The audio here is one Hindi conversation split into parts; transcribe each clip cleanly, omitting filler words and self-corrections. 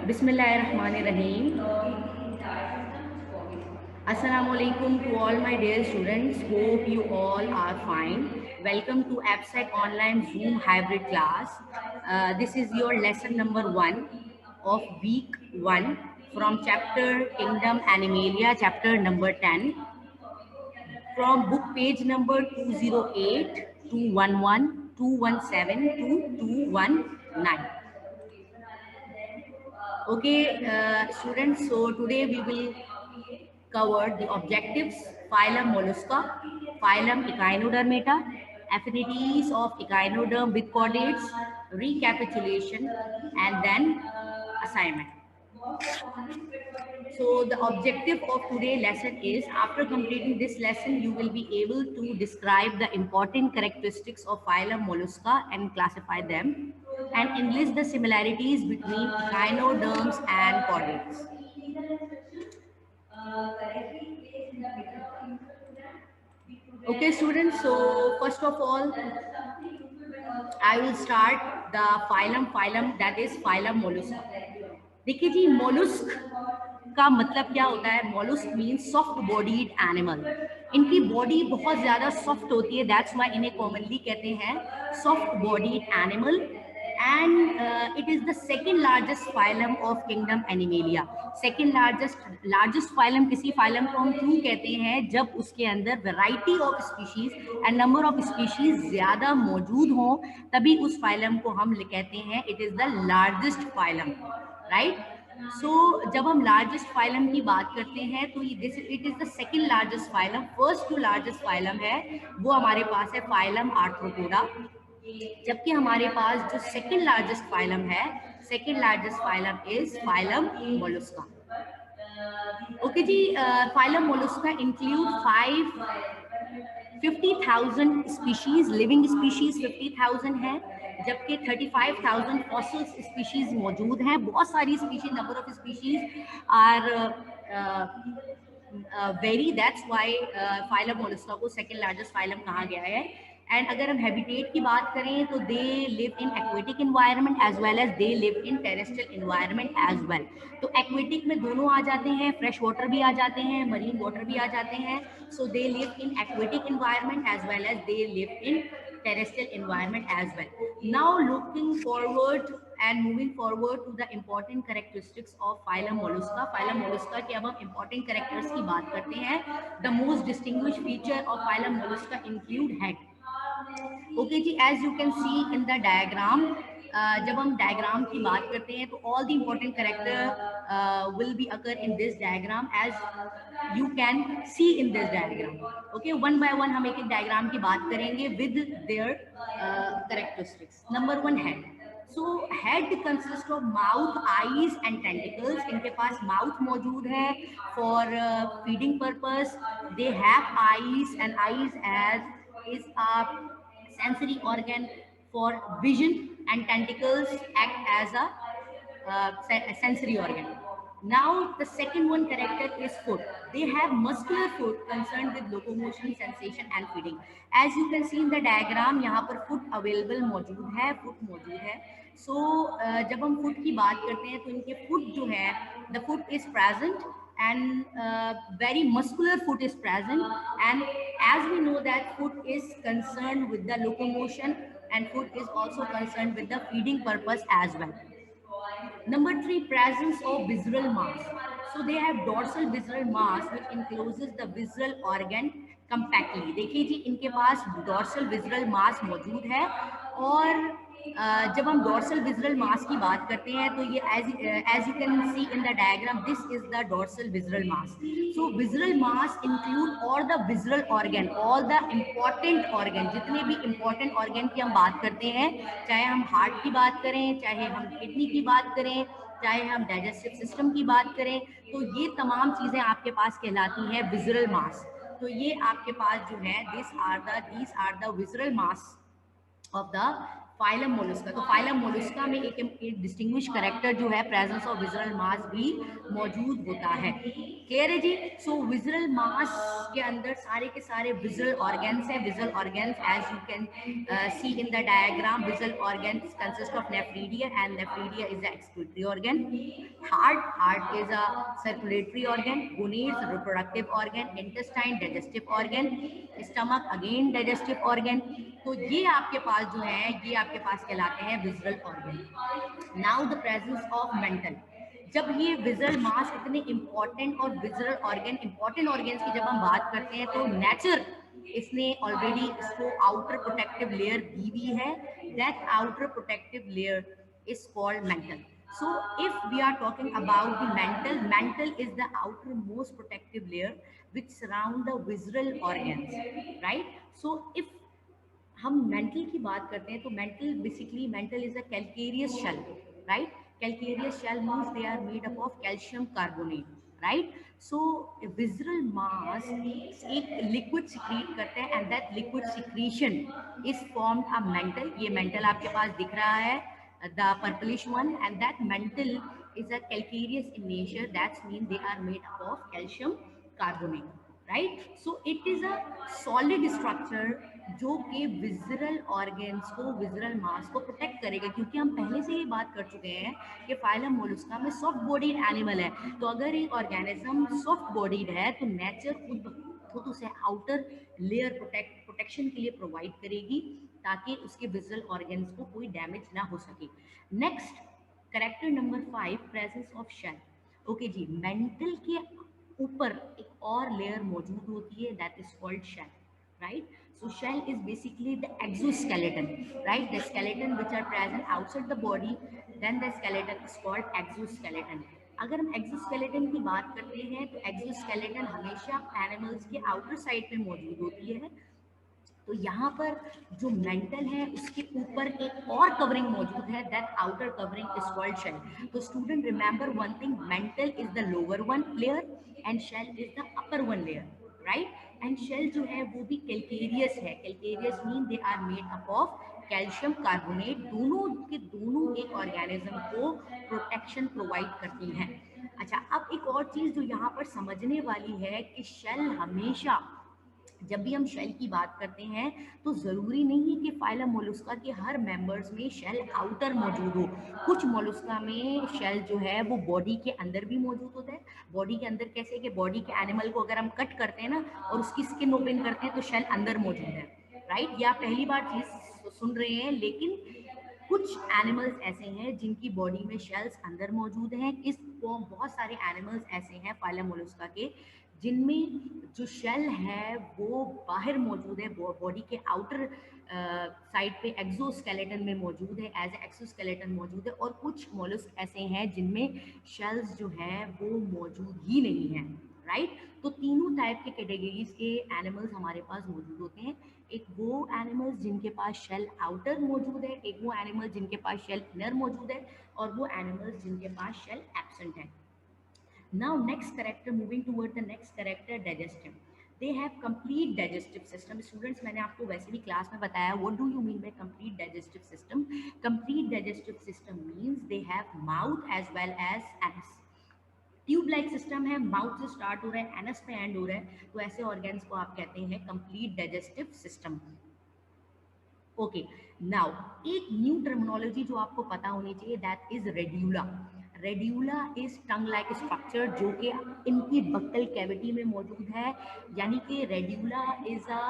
Bismillahirrahmanirrahim. Assalamualaikum to all my dear students. Hope you all are fine. Welcome to AppSec online Zoom hybrid class. This is your lesson number 1 of week 1 from chapter Kingdom Animalia, chapter number 10, from book page number 208, 211, 217 to 219. Okay, students, so today we will cover the objectives, phylum Mollusca, phylum Echinodermata, affinities of echinoderm with chordates, recapitulation, and then assignment. So the objective of today's lesson is, after completing this lesson, you will be able to describe the important characteristics of phylum Mollusca and classify them, and enlist the similarities between echinoderms and chordates. Okay, students, so first of all, I will start the phylum that is phylum Mollusca. देखिए जी, मोलुस्क का मतलब क्या होता है? Mollusc means soft bodied animal. इनकी बॉडी बहुत ज़्यादा सॉफ्ट होती है, दैट्स वाई इन्हें कॉमनली कहते हैं soft bodied animal. And it is the second largest phylum of kingdom animalia. Second largest phylum किसी फाइलम को हम क्यों कहते हैं? जब उसके अंदर variety of species and number of species ज़्यादा मौजूद हों, तभी उस फाइलम को हम कहते हैं it is the largest phylum, right. So जब हम लार्जेस्ट फाइलम की बात करते हैं तो this it is the second largest phylum. First जो लार्जेस्ट फाइलम है वो हमारे पास है फाइलम आर्थ्रोपोडा, जबकि हमारे पास जो सेकंड लार्जेस्ट फाइलम है, second largest phylum is phylum Mollusca. Okay जी, phylum Mollusca include 50,000 species, living species 50,000 है, जबकि 35,000 फॉसिल स्पीशीज मौजूद हैं. बहुत सारी species, number of species are very, that's why phylum Mollusca को सेकंड लार्जेस्ट फाइलम कहा गया है. एंड अगर हम हैबिटेट की बात करें तो they live in aquatic environment as well as they live in terrestrial environment as well. तो एक्वेटिक में दोनों आ जाते हैं, फ्रेश वाटर भी आ जाते हैं, मरीन वाटर भी आ जाते हैं. So they live in aquatic environment as well as they live in terrestrial environment as well. Now looking forward and moving forward to the important characteristics of phylum mollusca. phylum mollusca के अब हम important characters की बात करते हैं. The most distinguished feature of phylum mollusca include head. Okay ji, as you can see in the diagram, जब हम डायग्राम की बात करते हैं तो all the important character will be occur in this diagram as you can see in this diagram. Okay, one by one हम एक एक डायग्राम की बात करेंगे with their characteristics. Number 1, head. So head consist of mouth, eyes and tentacles. इनके पास माउथ मौजूद है for feeding purpose. They have eyes and eyes as is a sensory organ for vision, and tentacles act as a sensory organ. Now the second one character is foot. They have muscular foot concerned with locomotion, sensation and feeding. As you can see in the diagram, यहाँ पर foot available मौजूद है, foot मौजूद है. So जब हम foot की बात करते हैं तो इनके foot जो है, the foot is present and very muscular foot is present. And as we know that foot is concerned with the locomotion and foot is also concerned with the feeding purpose as well. Number 3, presence of visceral mass. So they have dorsal visceral mass which encloses the visceral organ compactly. देखिए जी, इनके पास dorsal visceral mass मौजूद है. और जब हम डॉर्सल विजरल मास की बात करते हैं तो ये as you can see in the diagram, this is the dorsal visceral mass. So visceral mass include all the visceral organ, all the important organ. जितने भी इम्पॉर्टेंट ऑर्गन की हम बात करते हैं, चाहे हम हार्ट की बात करें, चाहे हम किडनी की बात करें, चाहे हम डाइजेस्टिव सिस्टम की बात करें, तो ये तमाम चीज़ें आपके पास कहलाती हैं विजरल मास. तो ये आपके पास जो है, these are the visceral mass of the phylum Mollusca, तो फाइलम मोलस्का में एक डिस्टिंग्विश कैरेक्टर जो है प्रेजेंस ऑफ विजुअल मास भी मौजूद होता है। क्लियर है जी। सो विजुअल मास के अंदर सारे के सारे विजुअल ऑर्गन्स है। Visual organs as you can see in the diagram, visual organs consist of nephridia and nephridia is the excretory organ. Heart is a circulatory organ, gonads reproductive organ, intestine digestive organ, stomach again digestive organ. तो ये आपके पास जो है ये आपके पास कहलाते हैं visual organ. Now the presence of mental, जब ये विजुअल मास इतने इंपॉर्टेंट और विजुअल ऑर्गन इंपॉर्टेंट ऑर्गन्स की जब हम बात करते हैं तो नेचर इसने ऑलरेडी इसको आउटर प्रोटेक्टिव लेयर दी हुई है। That outer protective layer is called mental. So if we are talking about the mental is the outermost protective layer which surround the visceral organs, right? So if हम मेंटल की बात करते हैं तो mantle is a calcareous shell, right? Calcareous shell means they are made up of calcium carbonate, right? So visual mass एक लिक्विड सिक्रीट करते हैं and that liquid secretion is formed a mantle. ये मेंटल आपके पास दिख रहा है, the purplish one, and that mantle is a calcareous in nature. That means they are made up of calcium carbonate, right? So it is a solid structure जो कि विजुअल ऑर्गन्स को, विजुअल मास को प्रोटेक्ट करेगा, क्योंकि हम पहले से ही बात कर चुके हैं कि फाइलम मोलस्का में सॉफ्ट बॉडीड एनिमल है। तो अगर एक ऑर्गेनिज्म सॉफ्ट बॉडीड है तो नेचर खुद उसे आउटर लेयर प्रोटेक्शन के लिए प्रोवाइड करेगी ताकि उसके विजुअल ऑर्गन्स को कोई डैमेज ना हो सके। Next character number 5, presence of shell. Okay जी, मेंटल के ऊपर एक और लेयर मौजूद होती है, that is called shell, right? So shell is basically the exoskeleton, right? The skeleton which are present outside the body, then the skeleton is called exoskeleton. अगर हम एक्सोस्केलेटन की बात करते हैं तो एक्सोस्केलेटन हमेशा एनिमल्स के आउटर साइड पे मौजूद होती है। तो यहाँ पर जो मेंटल है उसके ऊपर एक और कवरिंग मौजूद है, that outer covering is called shell. तो student remember one thing, mantle is the lower one layer and shell is the upper one layer, right? And shell जो है वो भी कैल्केरियस है। Calcareous mean they are made up of calcium carbonate. दोनों के दोनों एक ऑर्गेनिज्म को प्रोटेक्शन प्रोवाइड करती हैं। अच्छा, अब एक और चीज जो यहाँ पर समझने वाली है कि शेल हमेशा, जब भी हम शेल की बात करते हैं तो ज़रूरी नहीं है कि फाइलम मोलस्का के हर मेंबर्स में शेल आउटर मौजूद हो। कुछ मोलस्का में शेल जो है वो बॉडी के अंदर भी मौजूद होता है। बॉडी के अंदर कैसे कि बॉडी के एनिमल को अगर हम कट करते हैं ना और उसकी स्किन ओपन करते हैं तो शेल अंदर मौजूद है, राइट? ये आप पहली बार चीज़ सुन रहे हैं, लेकिन कुछ एनिमल्स ऐसे हैं जिनकी बॉडी में शेल्स अंदर मौजूद हैं। इस बहुत सारे एनिमल्स ऐसे हैं फाइलम मोलस्का के जिनमें जो शेल है वो बाहर मौजूद है, बॉडी के आउटर साइड पे एक्सोस्केलेटन में मौजूद है, एज एक्सोस्केलेटन मौजूद है। और कुछ मोलस्क ऐसे हैं जिनमें शेल्स जो हैं वो मौजूद ही नहीं है, राइट? तो तीनों टाइप के कैटेगरीज के एनिमल्स हमारे पास मौजूद होते हैं। एक वो एनिमल्स जिनके पास शेल आउटर मौजूद है, एक वो एनिमल जिनके पास शेल इनर मौजूद है, और वो एनिमल्स जिनके पास शेल एब्सेंट है। Now next character, moving toward the next character, digestive. They have complete digestive system. Students, मैंने आपको वैसे भी क्लास में बताया, what do you mean by complete digestive system? Complete digestive system means they have mouth as well as anus. Tube like system है, माउथ से स्टार्ट हो रहा है, एनस पे एंड हो रहा है, तो ऐसे ऑर्गन्स को आप कहते हैं complete digestive system. Okay, now एक न्यू टर्मिनोलॉजी जो आपको पता होनी चाहिए, that is radula. Radula is tongue like structure जो कि इनकी बक्कल कैविटी में मौजूद है, यानी कि radula is a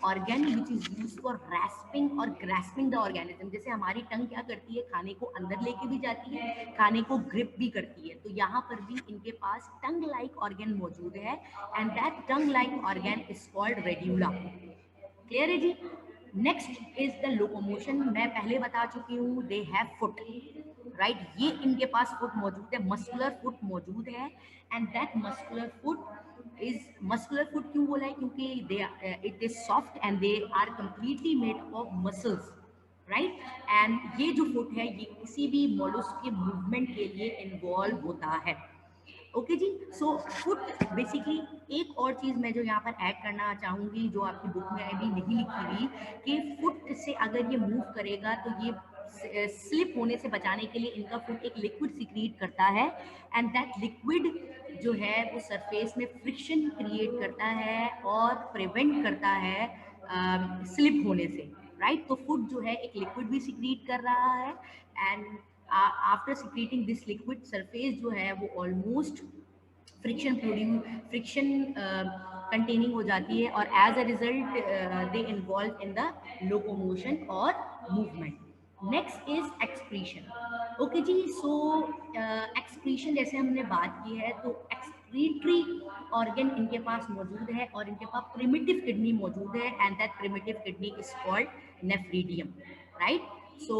organ which is used for रैस्पिंग और ग्रास्पिंग द ऑर्गेनिज्म। जैसे हमारी टंग क्या करती है, खाने को अंदर लेके भी जाती है, खाने को ग्रिप भी करती है, तो यहाँ पर भी इनके पास टंग लाइक ऑर्गन मौजूद है and that tongue like organ is called radula. Clear है जी? Next is the locomotion. मैं पहले बता चुकी हूँ, दे हैव फुट, राइट? ये इनके पास फुट मौजूद है, मस्कुलर फुट मौजूद है, एंड दैट मस्कुलर फुट क्यों बोला है? क्योंकि they it is soft and they are completely made of muscles, right? And ये जो फुट है ये किसी भी मोलस्क के मूवमेंट के लिए इन्वॉल्व होता है। ओके जी। सो फुट बेसिकली, एक और चीज मैं जो यहाँ पर ऐड करना चाहूंगी जो आपकी बुक में अभी नहीं लिखी हुई, कि फुट से अगर ये मूव करेगा तो ये स्लिप होने से बचाने के लिए इनका फुट एक लिक्विड सिक्रीट करता है, एंड दैट लिक्विड जो है वो सरफेस में फ्रिक्शन क्रिएट करता है और प्रिवेंट करता है स्लिप होने से, राइट। तो फुट जो है एक लिक्विड भी सिक्रीट कर रहा है, and after secreting this liquid, surface जो है वो ऑलमोस्ट फ्रिक्शन कंटेनिंग हो जाती है, और as a result they involve in the locomotion और movement. Next is excretion. Okay जी। सो एक्सक्रीशन जैसे हमने बात की है, तो एक्सक्रीटरी ऑर्गन इनके पास मौजूद है, और इनके पास प्रिमिटिव किडनी मौजूद है, and that primitive kidney is called nephridium, right. So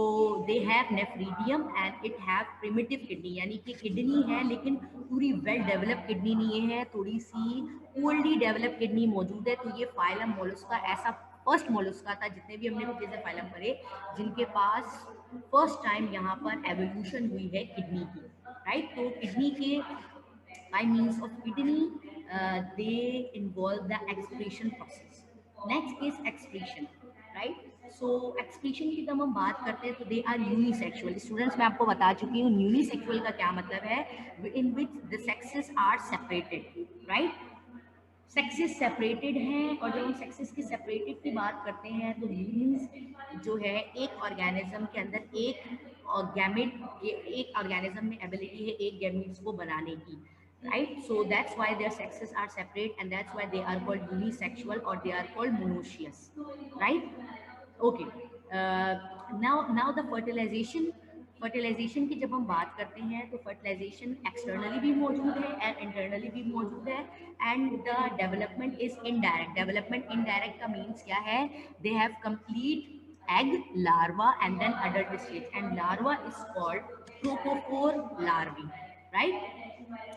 they have nephridium and it have primitive kidney, यानी कि किडनी है लेकिन पूरी वेल डेवलप किडनी नहीं है, थोड़ी सी पोअरली डेवलप किडनी मौजूद है। तो ये फाइलम मोलस्का ऐसा फर्स्ट मोलस्का था जितने भी हमने जैसे फाइलम पढ़े जिनके पास फर्स्ट टाइम यहाँ पर एवोल्यूशन हुई है किडनी की, राइट। तो किडनी के by means of kidney, they involve the excretion process. Next is excretion, right? So excretion की जब हम बात करते हैं तो they are unisexual. Students मैं आपको बता चुकी हूँ unisexual का क्या मतलब है, in which the sexes are separated, right? Sexes separated हैं, और जब हम सेक्सेस की सेपरेटेड की बात करते हैं तो मीन्स जो है एक ऑर्गेनिज्म के अंदर एक गैमेट, एक ऑर्गेनिज्म में एबिलिटी है एक गैमेट्स को बनाने की, right? So that's why their sexes are separate, and that's why they are called unisexual or they are called monoecious, right? Okay. Now the fertilisation की जब हम बात करते हैं तो फर्टिलाइजेशन एक्सटर्नली भी मौजूद है एंड इंटरनली भी मौजूद है, and the development is indirect. Development indirect का मीन्स क्या है, they have complete egg, larva and then adult stage, and larva is called trophophore larvae, right?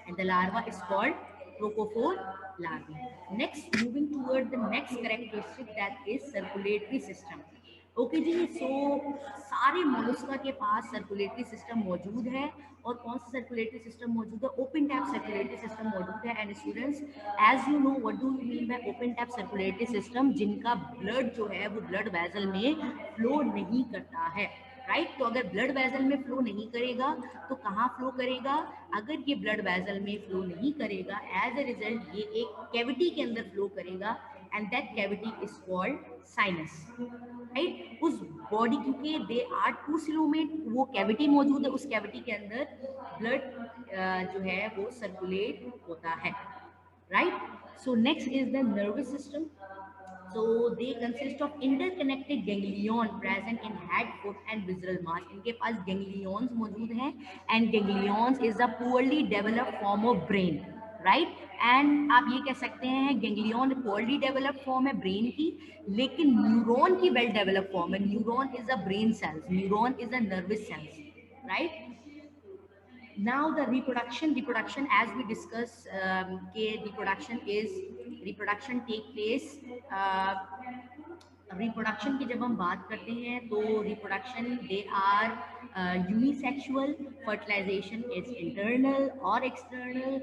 And the larva is called trophophore larvae. Next, moving toward the next characteristic, that is circulatory system. Okay जी। सो सारे मोलस्का के पास सर्कुलेटरी सिस्टम मौजूद है, और कौन सा सर्कुलेटरी सिस्टम मौजूद है, ओपन टैप सर्कुलेटरी सिस्टम मौजूद है। And students, as you know what do you mean by open type circulatory system, जिनका ब्लड जो है वो ब्लड वेसल में फ्लो नहीं करता है, राइट। तो अगर ब्लड वेसल में फ्लो नहीं करेगा तो कहाँ फ्लो करेगा, अगर ये ब्लड वेसल में फ्लो नहीं करेगा, एज अ रिजल्ट ये एक कैविटी के अंदर फ्लो करेगा, and that cavity is called sinus, right. उस बॉडी, क्योंकि दे आर टू सिलोमेट, वो कैविटी मौजूद है, उस कैविटी के अंदर ब्लड जो है वो सर्कुलेट होता है, right. So next is the nervous system. So they consist of interconnected ganglion present in head, foot and visceral mass. इनके पास ganglions मौजूद हैं, and ganglions is a poorly developed form of brain, right? And आप ये कह सकते हैं ganglion poorly developed form है brain की, लेकिन neuron की well developed form है. Neuron is a brain cells, neuron is a nervous cells, right? Now the reproduction as we discuss, reproduction take place. Reproduction की जब हम बात करते हैं तो reproduction they are unisexual, fertilisation is internal और external,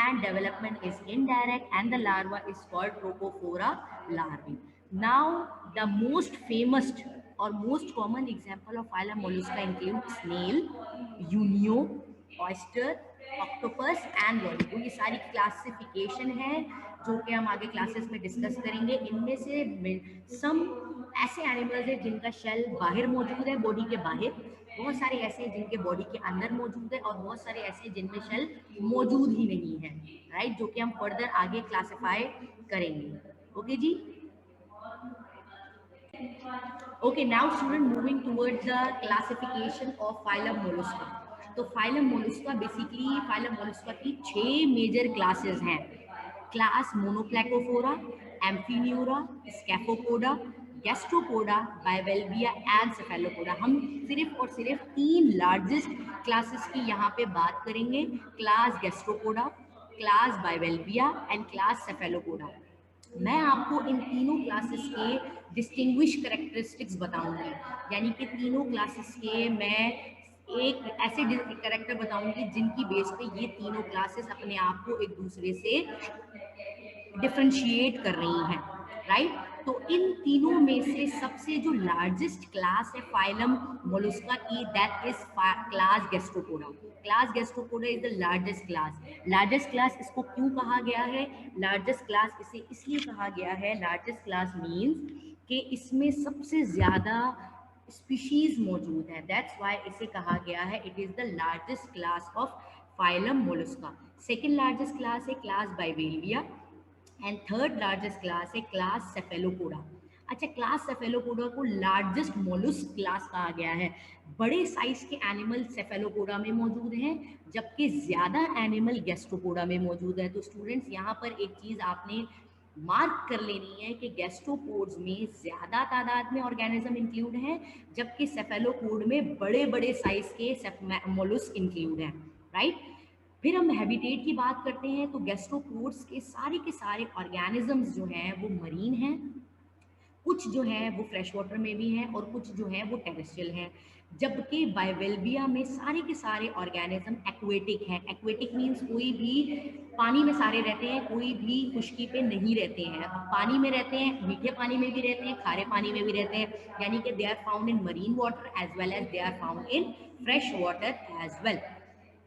and development is indirect, and the larva is called Trophophora larvae. Now the most famous or most common example of phylum mollusca include snail, unio, oyster, octopus and lollipop. ये सारी क्लासिफिकेशन है जो कि हम आगे क्लासेस में डिस्कस करेंगे. इनमें से सम ऐसे एनिमल्स हैं जिनका शेल बाहर मौजूद है, बॉडी के बाहर. बहुत सारे ऐसे हैं जिनके बॉडी के अंदर मौजूद है, और बहुत सारे ऐसे हैं जिनमें शेल मौजूद ही नहीं है, राइट, जो कि हम फर्दर आगे क्लासिफाई करेंगे. Okay ji. Okay, now student, moving towards the classification of phylum mollusca. तो phylum mollusca basically phylum mollusca की 6 मेजर क्लासेस हैं. Class monoplacophora, amphineura, scaphopoda, gastropoda, bivalvia and cephalopoda. हम सिर्फ और सिर्फ 3 लार्जेस्ट क्लासेस की यहाँ पे बात करेंगे. Class gastropoda, class bivalvia and class cephalopoda. मैं आपको इन तीनों क्लासेस के डिस्टिंग्विश कैरेक्टरिस्टिक्स बताऊंगी, यानी कि तीनों क्लासेस के मैं एक ऐसे कैरेक्टर बताऊंगी जिनकी बेस पे ये तीनों क्लासेस अपने आप को एक दूसरे से डिफरेंशिएट कर रही हैं, राइट। तो इन तीनों में से सबसे जो लार्जेस्ट क्लास है फाइलम मोलुस्का की, that is class gastropoda. Class Gastropoda is the largest class. Largest class इसको क्यों कहा गया है? लार्जेस्ट क्लास इसे इसलिए कहा गया है, लार्जेस्ट क्लास मीन्स कि इसमें सबसे ज्यादा स्पीशीज मौजूद है, दैट्स व्हाई इसे कहा गया है it is the largest class of phylum mollusca. Second largest class है class bivalvia and third largest class है क्लास सेफेलोपोडा। अच्छा, क्लास सेफेलोपोडा को लार्जेस्ट मोलुस्क क्लास कहा गया है। बड़े साइज के एनिमल सेफेलोपोडा में मौजूद हैं, जबकि ज्यादा एनिमल गैस्ट्रोपोडा में मौजूद है। तो स्टूडेंट्स यहाँ पर एक चीज आपने मार्क कर लेनी है कि गैस्ट्रोपोड्स में ज्यादा तादाद में ऑर्गेनिज्म इंक्लूड हैं, जबकि सेफेलोपोड में बड़े बड़े साइज के मोलुस्क इंक्लूड हैं, राइट। फिर हम हैबिटेट की बात करते हैं तो गैस्ट्रोपोड्स के सारे ऑर्गेनिजम्स जो हैं वो मरीन हैं, कुछ जो है वो फ्रेश वाटर में भी हैं और कुछ जो है वो टेरेस्ट्रियल हैं, जबकि बाइवेल्विया में सारे के सारे ऑर्गेनिज्म एक्वेटिक हैं। एक्वेटिक मीन्स कोई भी पानी में सारे रहते हैं, कोई भी खुश्की पे नहीं रहते हैं। पानी में रहते हैं, मीठे पानी में भी रहते हैं, खारे पानी में भी रहते हैं, यानी कि they are found in marine water as well as they are found in fresh water as well.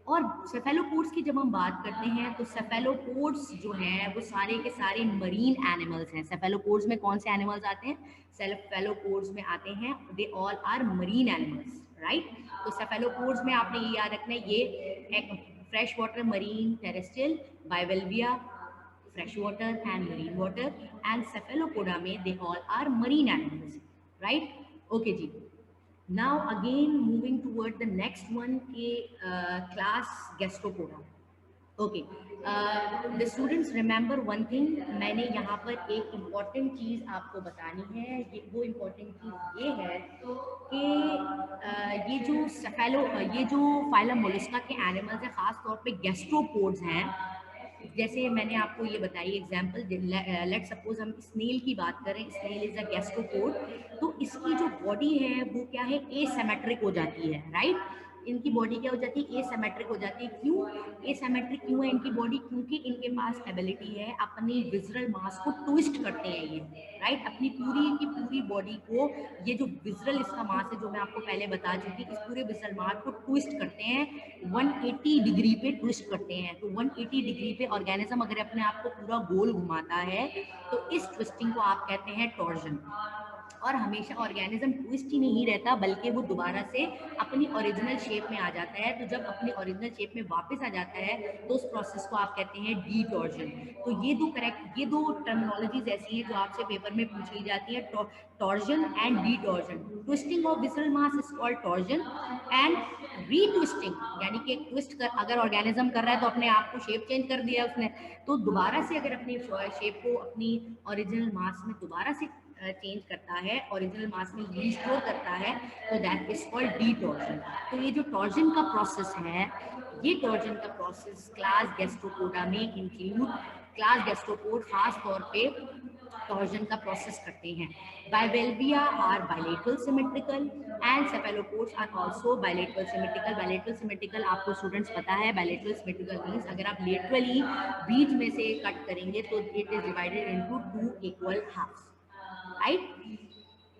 और सेफेलोपोड्स की जब हम बात करते हैं तो सेफेलोपोड्स जो हैं वो सारे के सारे मरीन एनिमल्स हैं। सेफेलोपोड्स में कौन से एनिमल्स आते हैं? सेफेलोपोड्स में आते हैं, they all are marine animals, right. तो सेफेलोपोड्स में आपने ये याद रखना है, ये fresh water, marine, terrestrial, bivalvia fresh water and marine water, and cephalopoda में they all are marine animals, right. Okay जी, now again moving toward the next one के class gastropoda. Okay, the students remember one thing, मैंने यहाँ पर एक important चीज़ आपको बतानी है। वो important चीज़ ये है कि ये जो फाइलम मोलुस्का के एनिमल्स हैं, ख़ास तौर पे गैस्ट्रोपोड्स हैं। जैसे मैंने आपको ये बताई एग्जाम्पल, लेट सपोज हम स्नेल की बात करें, स्नेल इज अ गैस्ट्रोपोड, तो इसकी जो बॉडी है वो क्या है, एसिमेट्रिक हो जाती है, राइट। इनकी बॉडी क्या हो जाती है, एसिमेट्रिक हो जाती है। क्यों एसिमेट्रिक क्यों है इनकी बॉडी? क्योंकि इनके पास एबिलिटी है अपनी विजरल मास को ट्विस्ट करते हैं ये, राइट। अपनी पूरी की पूरी बॉडी को, ये जो विजरल इसका मास है जो मैं आपको पहले बता चुकी, इस पूरे विजरल मास को ट्विस्ट करते हैं, 180 डिग्री पे ट्विस्ट करते हैं। तो 180 डिग्री पे ऑर्गेनिज्म अगर अपने आप को पूरा गोल घुमाता है तो इस ट्विस्टिंग को आप कहते हैं टॉर्जन। और हमेशा ऑर्गेनिज्म ट्विस्ट ही नहीं रहता, बल्कि वो दोबारा से अपनी ओरिजिनल शेप में आ जाता है। तो जब अपनी ओरिजिनल शेप में वापस आ जाता है तो उस प्रोसेस को आप कहते हैं डीटॉर्जन। तो ये दो टर्मिनोलॉजीज ऐसी हैं जो आपसे पेपर में पूछी जाती है, torsion and detorsion. Twisting of visceral mass is called torsion, and retwisting यानी कि ट्विस्ट कर अगर ऑर्गेनिज्म कर रहा है तो अपने आप को शेप चेंज कर दिया उसने, तो दोबारा से अगर अपनी शेप को अपनी ओरिजिनल मास में दोबारा से चेंज करता है, ओरिजिनल मास में रिस्टोर करता है, तो दैट इज कॉल्ड डीटॉर्जन। तो ये जो टॉर्जन का प्रोसेस है, ये टॉर्जन का प्रोसेस क्लास गैस्ट्रोपोडा में इंक्लूड, क्लास गैस्ट्रोपोड खास तौर पे टॉर्जन का प्रोसेस करते हैं। Bivalvia are bilateral symmetrical and cephalopods are also bilateral symmetrical. Bilateral symmetrical आपको स्टूडेंट्स पता है, बाइलेटरल सिमेट्रिकल मींस अगर आप लेटरली बीच में से कट करेंगे तो it is divided into 2 equal halves, right.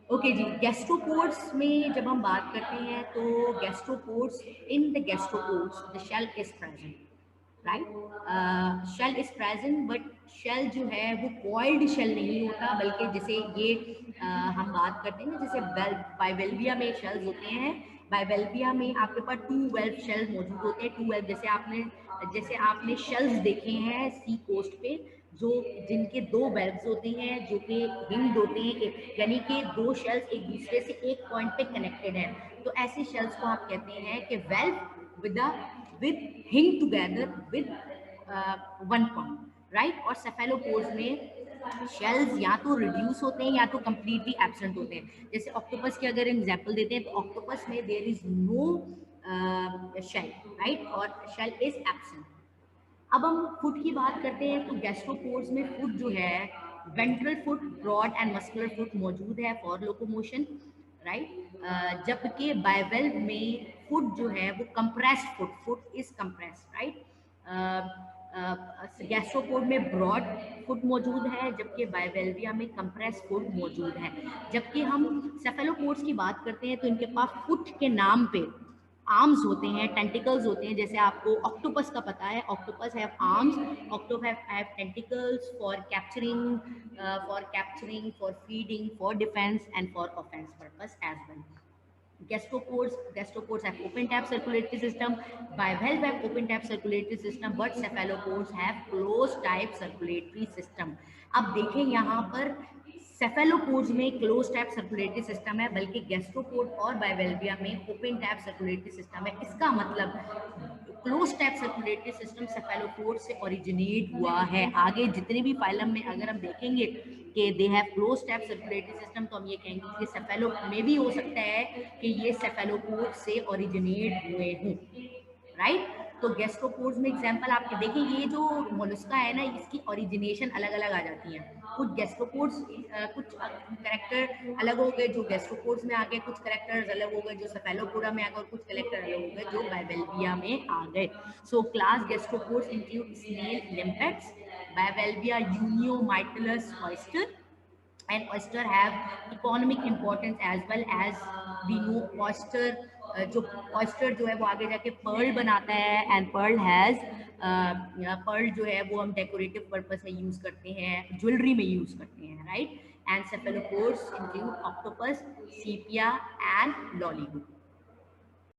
Okay जी, गैस्ट्रोपोड्स में जब हम बात करते हैं तो gastropods, in the gastropods the shell is present, right. Shell is present, but shell जो है वो कॉइल्ड शेल नहीं होता, बल्कि जैसे ये हम बात करते हैं ना, जैसे बाइवेल्विया में शेल्स होते हैं, बाइवेल्विया में आपके पास 2 वेल्व शेल मौजूद होते हैं। 2 वेल्व जैसे आपने शेल्स देखे हैं सी कोस्ट पे, जो जिनके 2 वेल्व्स होते हैं जो कि हिंग्ड होते हैं, यानी कि 2 शेल्स एक दूसरे से एक पॉइंट पे कनेक्टेड हैं। तो ऐसे शेल्स को आप कहते हैं कि वेल्व विद हिंग टुगेदर विद 1 पॉइंट, राइट। और सेफेलोपोड्स में शेल्स या तो रिड्यूस होते हैं या तो कंप्लीटली एब्सेंट होते हैं। जैसे ऑक्टोपस की अगर एग्जांपल देते हैं तो ऑक्टोपस में there is no shell, right, और शेल इज एब्सेंट। अब हम फुट की बात करते हैं तो गैस्ट्रोपोड्स में फुट जो है, ventral foot, broad and muscular foot मौजूद है फॉर लोकोमोशन, राइट। जबकि बाइवेल्व में फुट जो है वो compressed foot, foot is compressed, right. Gastropod में ब्रॉड फुट मौजूद है, जबकि बायवेल्विया में कंप्रेस फुट मौजूद है। जबकि हम सेफेलोपोड्स की बात करते हैं तो इनके पास फुट के नाम पे आर्म्स होते हैं, टेंटिकल्स होते हैं। जैसे आपको ऑक्टोपस का पता है, octopus have arms, octopus have tentacles for capturing, for feeding, for defence and for offence purpose as well. Gastropods have open tap circulatory system. Bivalve have open tap circulatory system, but cephalopods have closed type circulatory system. अब देखें यहाँ पर सेफेलोपोड्स में क्लोज टैप सर्कुलेटरी सिस्टम है, बल्कि गैस्ट्रोपोड और बायवेल्विया में ओपन टैप सर्कुलेटरी सिस्टम है। इसका मतलब क्लोज टैप सर्कुलेटरी सिस्टम सेफेलोपोड से ओरिजिनेट हुआ है। आगे जितने भी फाइलम में अगर हम देखेंगे कि they have close tap circulatory system, तो हम ये कहेंगे कि सेफेलो में भी हो सकता है कि ये सेफेलोपोड से ओरिजिनेट हुए हों, राइट। तो गैस्ट्रोपोड्स में एग्जांपल आपके देखिए, ये जो मोलस्का है ना, इसकी ओरिजिनेशन अलग अलग आ जाती हैं। कुछ गैस्ट्रोपोड्स कुछ कैरेक्टर अलग हो गए जो गैस्ट्रोपोड्स में आ गए, कुछ कैरेक्टर्स अलग हो गए जो सेफेलोपोडा में आ गए, और कुछ कैरेक्टर अलग हो गए जो बायवेल्विया में आ गए। So class gastropods include snail, limpets, bivalvia unio mytilus oyster, and oyster have economic importance as well as we know oyster जो oyster जो है वो आगे जाके पर्ल बनाता है, एंड पर्ल हैज पर्ल जो है वो हम डेकोरेटिव पर्पस में यूज करते हैं, ज्वेलरी में यूज करते हैं, right. And cephalopods include octopus, sepia and लॉलीगुड।